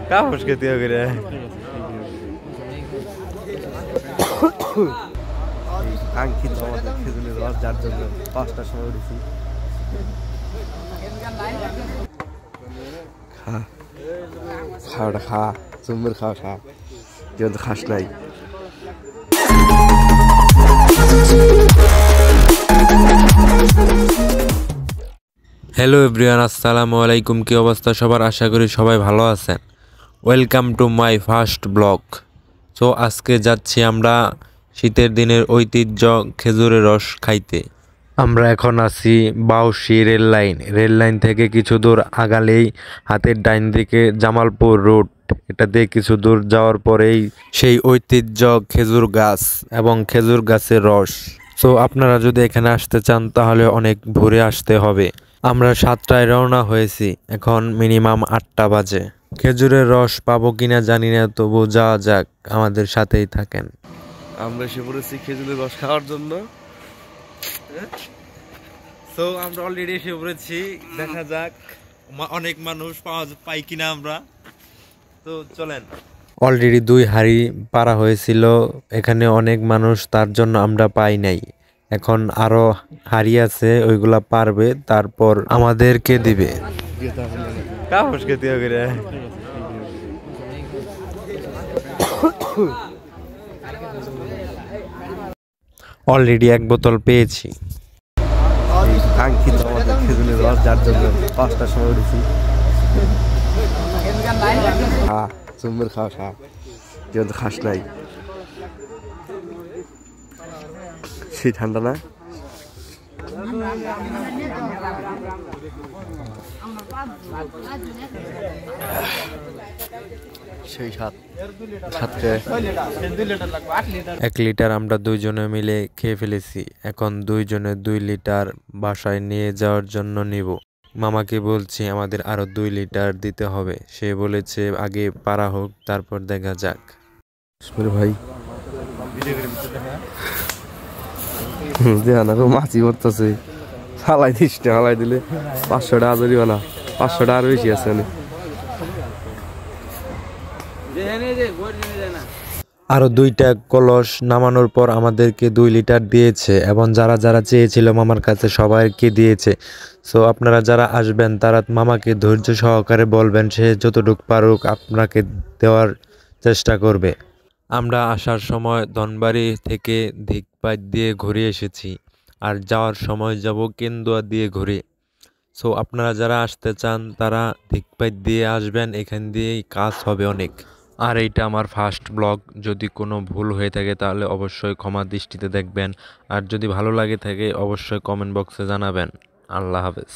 Kamu segitu ya kira. Angkit আমাদের খেজুরের রস যার জন্য 5টার সময় উঠেছি। খা জুমের খা তুই তো খাস নাই। হ্যালো এভরিওয়ান, আসসালামু আলাইকুম। কি অবস্থা সবার? আশা করি সবাই ভালো আছেন। Welcome to my first blog. So আজকে যাচ্ছি আমরা শীতের দিনের ঐতিহ্য খেজুরের রস খাইতে। আমরা এখন আছি বাউসি রেল লাইন থেকে কিছু দূর আগালেই হাতের ডাইন দিকে জামালপুর রোড, এটা দিয়ে কিছু দূর যাওয়ার পরেই সেই ঐতিহ্য খেজুর গাছ এবং খেজুর গাছের রস। সো আপনারা যদি এখানে আসতে চান তাহলে অনেক ভোরে আসতে হবে। আমরা 7টায় রওনা হয়েছি, এখন মিনিমাম 8টা বাজে। খেজুরের রস পাবো কিনা জানি না, তবু যাওয়া যাক, আমাদের সাথেই থাকেন। আমরা এসে পড়েছি খেজুরের রস খাওয়ার জন্য। তো আমরা অলরেডি এসে পড়েছি, দেখা যাক অনেক মানুষ পাই কিনা আমরা। তো চলেন। অলরেডি 2 হাঁড়ি পারা হয়েছিল, এখানে অনেক মানুষ, তার জন্য আমরা পাই নাই। এখন আরো হাড়ি আছে, ওইগুলা পারবে, তারপর আমাদেরকে দিবে। অলরেডি 1 বোতল পেয়েছি। কাঙ্ক্ষিত আমাদের খেজুরের রস যার জন্য 5টার সময় উঠেছি। জুমের খা তুই তো খাস নাই। সেই ঠান্ডা না? সেই 1 লিটার আমরা 2 জনে মিলে খেয়ে ফেলেছি। এখন 2 জনে 2 লিটার বাসায় নিয়ে যাওয়ার জন্য নিব। মামাকে বলছি আমাদের আরো 2 লিটার দিতে হবে। সে বলেছে আগে পারা হোক, তারপর দেখা যাক। ভাই মাছি করতেছে, হালাই দিস, হালাই দিলে 500 টাকা জরিমানা। 500 টাকা আর বেশি আছে। আরো 2টা কলস নামানোর পর আমাদেরকে 2 লিটার দিয়েছে, এবং যারা যারা চেয়েছিল মামার কাছে সবাইকে দিয়েছে। সো আপনারা যারা আসবেন তারা মামাকে ধৈর্য সহকারে বলবেন, সে যতটুকু পারুক আপনাকে দেওয়ার চেষ্টা করবে। আমরা আসার সময় ধনবাড়ি থেকে ধিকপাত দিয়ে ঘুরে এসেছি, আর যাওয়ার সময় যাব কেন্দুয়া দিয়ে ঘুরে। সো আপনারা যারা আসতে চান তারা ধিকপাত দিয়ে আসবেন, এখান দিয়েই কাজ হবে অনেক। আর এইটা আমার ফার্স্ট ব্লগ, যদি কোনো ভুল হয়ে থাকে তাহলে অবশ্যই ক্ষমা দৃষ্টিতে দেখবেন, আর যদি ভালো লাগে থাকে অবশ্যই কমেন্ট বক্সে জানাবেন। আল্লাহ হাফেজ।